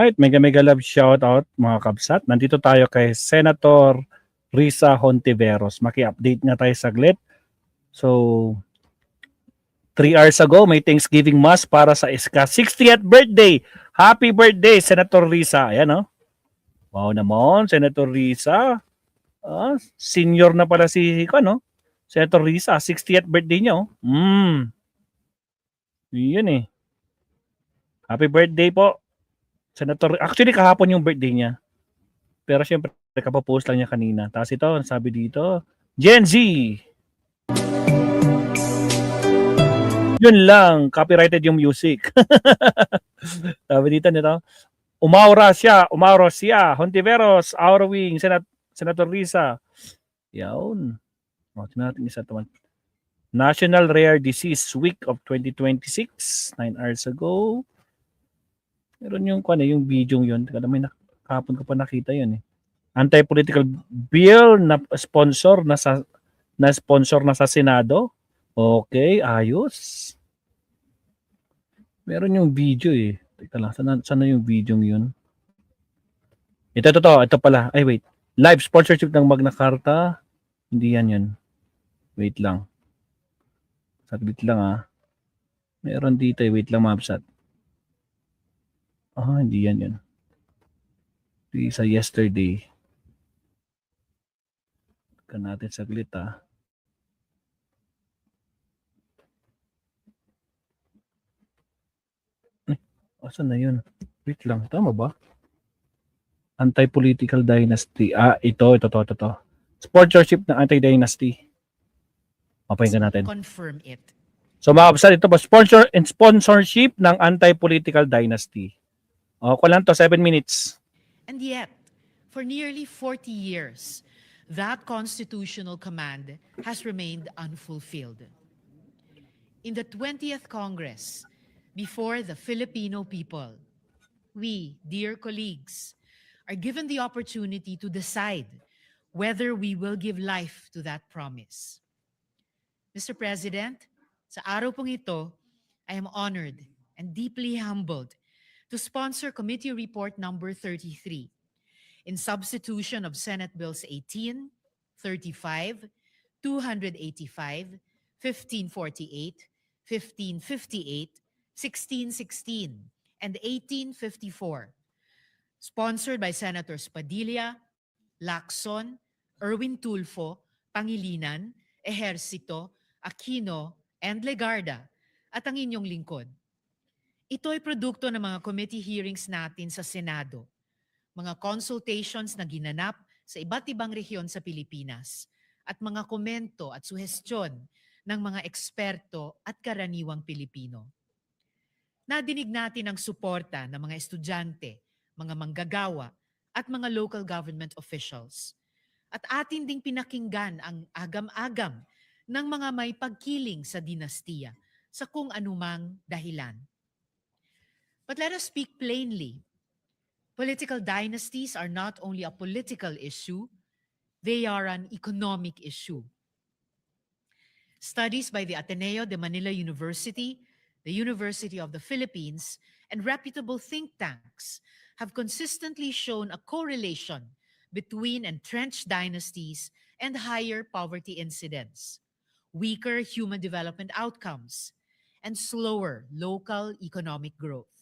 Alright, mega mega love shoutout mga kabsat. Nandito tayo kay Senator Risa Hontiveros. Maki-update nga tayo saglit. So, 3 hours ago, may Thanksgiving Mass para sa Iska 60th birthday. Happy birthday, Senator Risa. Ayan, no? Wow naman, Senator Risa. Senior na pala si, ano? Senator Risa, 60th birthday niya, oh. Yun eh. Happy birthday po, Senator. Actually, kahapon yung birthday niya. Pero syempre, kapapost lang niya kanina. Tapos ito, sabi dito, Gen Z. Yun lang, copyrighted yung music. Sabi dito nito, Umaura siya, Hontiveros, Aurawing, Senator Risa. Yawn. Tingnan natin isa naman. National Rare Disease Week of 2026, 9 hours ago. Meron yung video yun. Kahapon ko pa nakita yun eh. Anti-political bill na sponsor na sa Senado. Okay, ayos. Meron yung video eh. Teka lang, sana yung video yun? Ito pala. Ay, wait. Live sponsorship ng Magna Carta. Hindi yan yun. Wait lang. Saglit lang Meron dito eh. Wait lang, mabsat. Hindi yan yun. Sa yesterday. Ika natin saglit Asan na yun? Wait lang. Tama ba? Anti-political dynasty. Ito. Sponsorship ng anti-dynasty. Mapahinggan natin. Confirm it. So mga kapsat, ito po, sponsorship ng anti-political dynasty. Ko lang to, 7 minutes. And yet, for nearly 40 years, that constitutional command has remained unfulfilled. In the 20th Congress, before the Filipino people, we, dear colleagues, are given the opportunity to decide whether we will give life to that promise. Mr. President, sa araw pong ito, I am honored and deeply humbled to sponsor Committee Report number 33 in substitution of Senate Bills 18, 35, 285, 1548, 1558, 1616, and 1854, sponsored by Senators Padilla, Lacson, Erwin Tulfo, Pangilinan, Ejercito, Aquino, and Legarda, at ang inyong lingkod. Ito ay produkto ng mga committee hearings natin sa Senado, mga consultations na ginanap sa iba't ibang rehiyon sa Pilipinas, at mga komento at suhestyon ng mga eksperto at karaniwang Pilipino. Nadinig natin ang suporta ng mga estudyante, mga manggagawa, at mga local government officials. At atin ding pinakinggan ang agam-agam ng mga may pagkiling sa dinastiya sa kung anumang dahilan. But let us speak plainly. Political dynasties are not only a political issue, they are an economic issue. Studies by the Ateneo de Manila University, the University of the Philippines, and reputable think tanks have consistently shown a correlation between entrenched dynasties and higher poverty incidence, weaker human development outcomes, and slower local economic growth.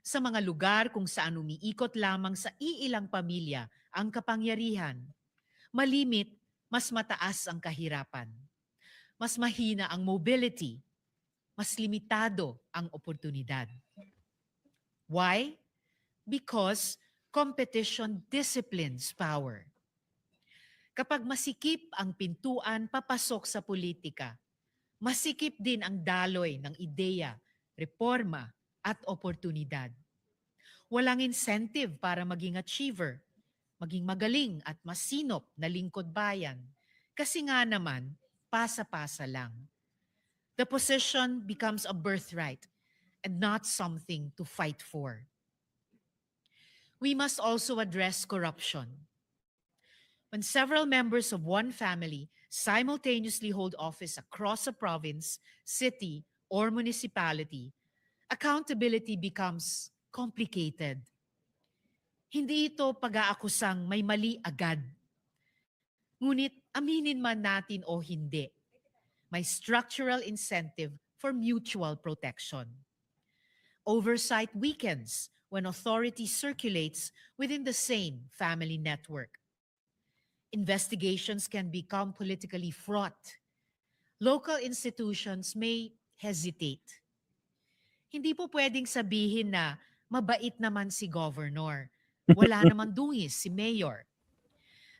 Sa mga lugar kung saan umiikot lamang sa iilang pamilya ang kapangyarihan, malimit, mas mataas ang kahirapan. Mas mahina ang mobility, mas limitado ang oportunidad. Why? Because competition disciplines power. Kapag masikip ang pintuan papasok sa politika, masikip din ang daloy ng ideya, reforma, at oportunidad. Walang incentive para maging achiever, maging magaling at masinop na lingkod bayan, kasi nga naman, pasa-pasa lang. The position becomes a birthright and not something to fight for. We must also address corruption. When several members of one family simultaneously hold office across a province, city, or municipality, accountability becomes complicated. Hindi ito pag-aakusang may mali agad. Ngunit aminin man natin o hindi, may structural incentive for mutual protection. Oversight weakens when authority circulates within the same family network. Investigations can become politically fraught. Local institutions may hesitate. Hindi po pwedeng sabihin na mabait naman si governor. Wala naman dungis si mayor.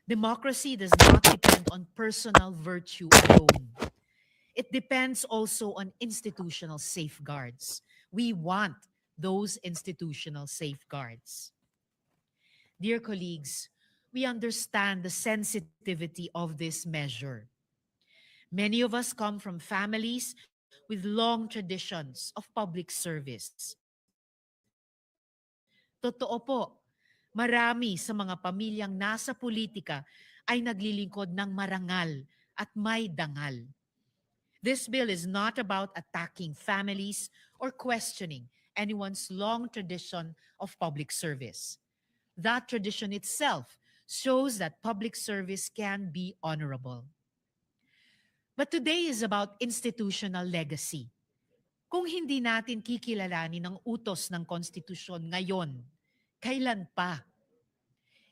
Democracy does not depend on personal virtue alone. It depends also on institutional safeguards. We want those institutional safeguards. Dear colleagues, we understand the sensitivity of this measure. Many of us come from families with long traditions of public service. Totoo po, marami sa mga pamilyang nasa politika ay naglilingkod ng marangal at may dangal. This bill is not about attacking families or questioning anyone's long tradition of public service. That tradition itself shows that public service can be honorable. But today is about institutional legacy. Kung hindi natin kikilalanin ang utos ng konstitusyon ngayon, kailan pa?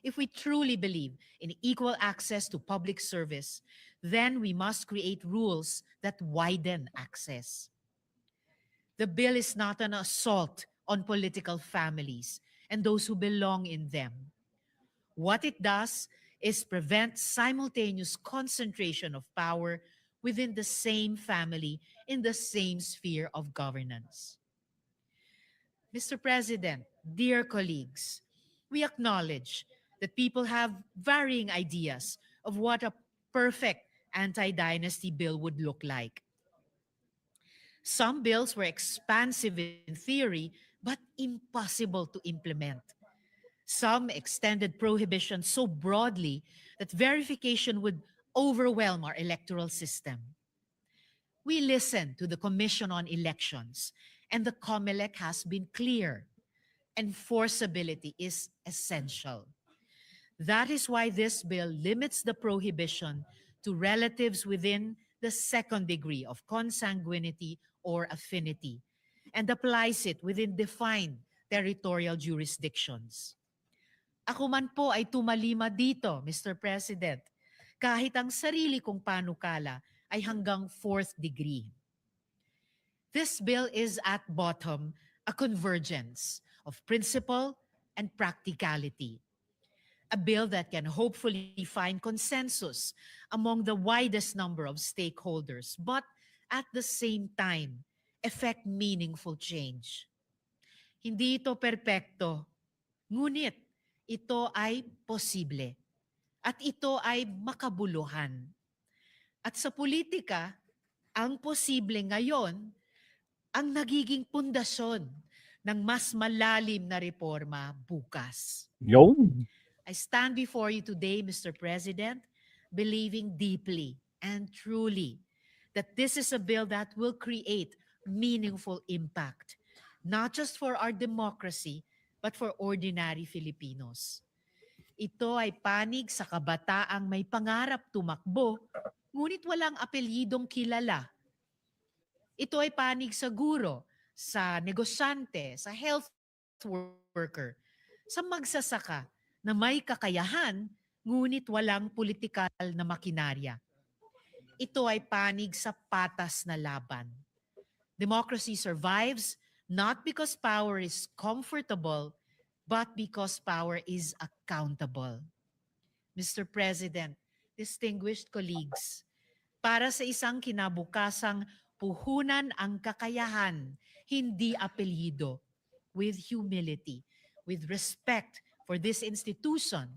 If we truly believe in equal access to public service, then we must create rules that widen access. The bill is not an assault on political families and those who belong in them. What it does is prevent simultaneous concentration of power within the same family in the same sphere of governance. Mr. President, dear colleagues, we acknowledge that people have varying ideas of what a perfect anti-dynasty bill would look like. Some bills were expansive in theory, but impossible to implement. Some extended prohibition so broadly that verification would overwhelm our electoral system. We listened to the Commission on Elections, and the COMELEC has been clear. Enforceability is essential. That is why this bill limits the prohibition to relatives within the second degree of consanguinity or affinity and applies it within defined territorial jurisdictions. Ako man po ay tumalima dito, Mr. President, kahit ang sarili kong panukala ay hanggang fourth degree. This bill is at bottom a convergence of principle and practicality. A bill that can hopefully find consensus among the widest number of stakeholders, but at the same time, effect meaningful change. Hindi ito perpekto, ngunit ito ay posible. At ito ay makabuluhan. At sa politika, ang posible ngayon ang nagiging pundasyon ng mas malalim na reforma bukas. Yun. I stand before you today, Mr. President, believing deeply and truly that this is a bill that will create meaningful impact, not just for our democracy, but for ordinary Filipinos. Ito ay panig sa kabataang may pangarap tumakbo, ngunit walang apelyidong kilala. Ito ay panig sa guro, sa negosyante, sa health worker, sa magsasaka na may kakayahan, ngunit walang politikal na makinarya. Ito ay panig sa patas na laban. Democracy survives not because power is comfortable, but because power is accountable. Mr. President, distinguished colleagues, para sa isang kinabukasang puhunan ang kakayahan, hindi apelyido, with humility, with respect for this institution,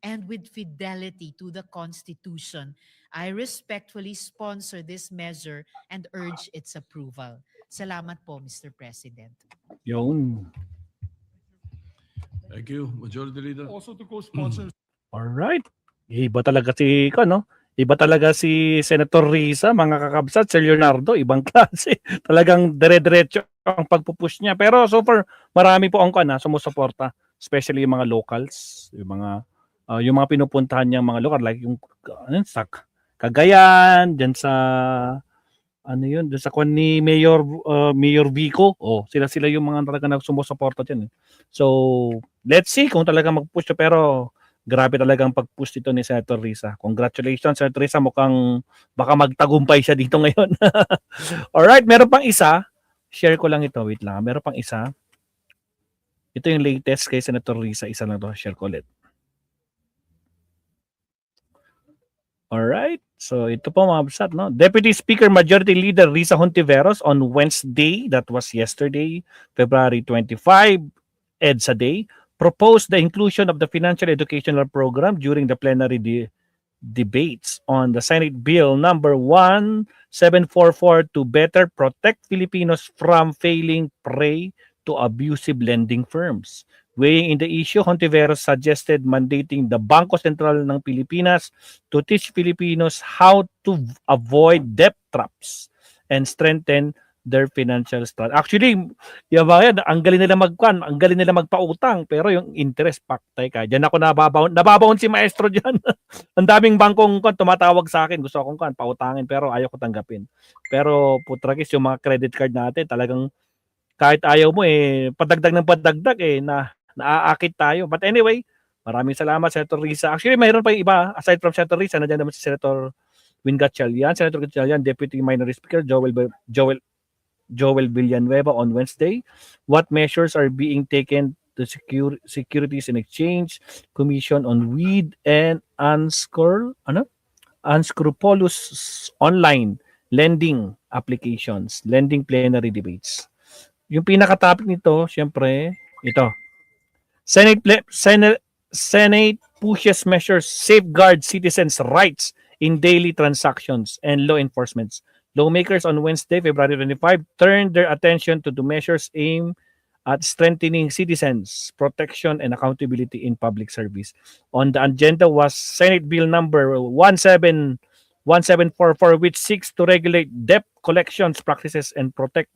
and with fidelity to the Constitution, I respectfully sponsor this measure and urge its approval. Salamat po, Mr. President. Yun. Thank you, Majority Leader. Also to co-sponsor. Alright. Iba talaga si, no? Iba talaga si Senator Risa, mga kakabsat, si Leonardo, ibang klase. Talagang dire-diretso ang pagpupush niya. Pero so far, marami po ang sumusuporta. Especially yung mga locals, yung mga pinupuntahan niyang mga local, like yung sa Cagayan, dyan sa doon sa kwan ni Mayor Vico. Sila yung mga talaga nagsumusuporta diyan. So, let's see kung talaga mag-push siya, pero grabe talaga ang pag-push dito ni Senator Risa. Congratulations, Senator Risa. Mukhang baka magtagumpay siya dito ngayon. Alright, meron pang isa. Share ko lang ito. Wait lang. Meron pang isa. Ito yung latest kay Senator Risa. Isa lang to. Share ko ulit. Alright. So ito po mga absat, no? Deputy Speaker Majority Leader Risa Hontiveros on Wednesday, that was yesterday, February 25, EDSA Day, proposed the inclusion of the financial educational program during the plenary debates on the Senate Bill number 1744 to better protect Filipinos from falling prey to abusive lending firms. Weighing in the issue, Hontiveros suggested mandating the Bangko Sentral ng Pilipinas to teach Filipinos how to avoid debt traps and strengthen their financial strategy. Actually, ang galing nila ang galing nila magpautang, pero yung interest paktay ka. Diyan ako nababaon si maestro diyan. Ang daming bangkong tumatawag sa akin, gusto akong pautangin, pero ayaw ko tanggapin. Pero putragis yung mga credit card natin, talagang kahit ayaw mo padagdag ng padagdag naaakit tayo. But anyway, maraming salamat Senator Risa. Actually, mayroon pa yung iba aside from Senator Risa, nandiyan naman si Senator Win Gatchalian, Senator Gatchalian, Deputy Minority Speaker Joel Villanueva on Wednesday. What measures are being taken to secure Securities and Exchange Commission on weed and unscrupulous online lending applications, lending plenary debates. Yung pinaka-topic nito, syempre, ito. Senate pushes measures safeguard citizens' rights in daily transactions and law enforcement. Lawmakers on Wednesday, February 25, turned their attention to the measures aimed at strengthening citizens' protection and accountability in public service. On the agenda was Senate Bill number 1744, which seeks to regulate debt collections practices and protect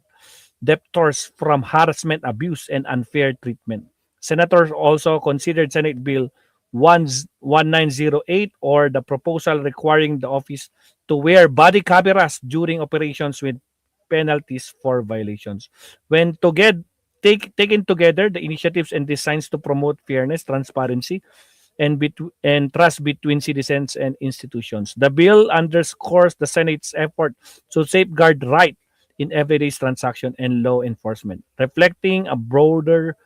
debtors from harassment, abuse, and unfair treatment. Senators also considered Senate Bill 1908, or the proposal requiring the office to wear body cameras during operations with penalties for violations. When taken together, the initiatives and designs to promote fairness, transparency, and trust between citizens and institutions. The bill underscores the Senate's effort to safeguard right in everyday transaction and law enforcement, reflecting a broader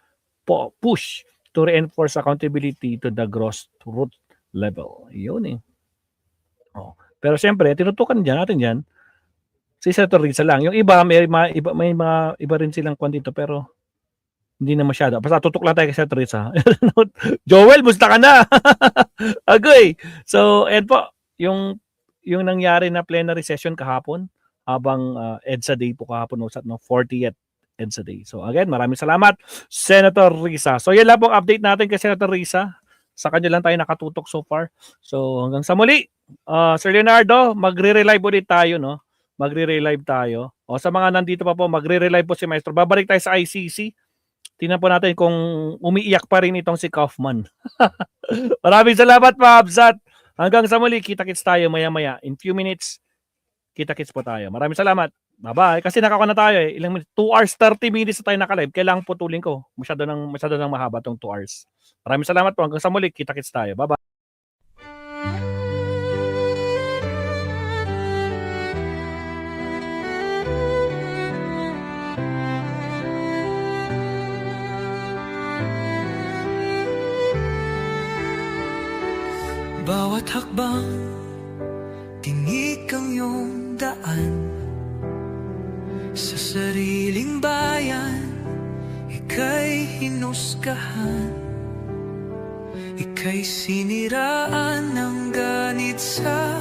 push to reinforce accountability to the grassroots level. Yun . Pero siyempre, tinutukan natin dyan, si Senator Risa lang. Yung iba, may mga iba rin silang dito, pero hindi na masyado. Basta tutok lang tayo kay Senator Risa. Joel, musta ka na? Agoy. So, and po, yung nangyari na plenary session kahapon, habang EDSA Day po kahapon, 40th EDSA Day. So again, maraming salamat, Senator Risa. So yan lang po update natin kay Senator Risa. Sa kanya lang tayo nakatutok so far. So hanggang sa muli, Sir Leonardo, magre-relive ulit tayo, no? Magre-relive tayo. O sa mga nandito pa po, magre-relive po si Maestro. Babalik tayo sa ICC. Tingnan po natin kung umiiyak pa rin itong si Kaufman. Maraming salamat, Pabsat. Hanggang sa muli, kita-kits tayo maya-maya. In few minutes, kita-kits po tayo. Maraming salamat. Bye-bye. Kasi nakaka na tayo . Ilang minutes? 2 hours, 30 minutes na tayo nakalive. Kailangan putulin ko. Masyado nang mahaba tong 2 hours. Maraming salamat po. Hanggang sa muli, kita-kits tayo. Bye-bye. Bawat hakbang, tinik ang iyong daan. Sa sariling bayan, ika'y hinusgahan. Ika'y siniraan ng ganit sa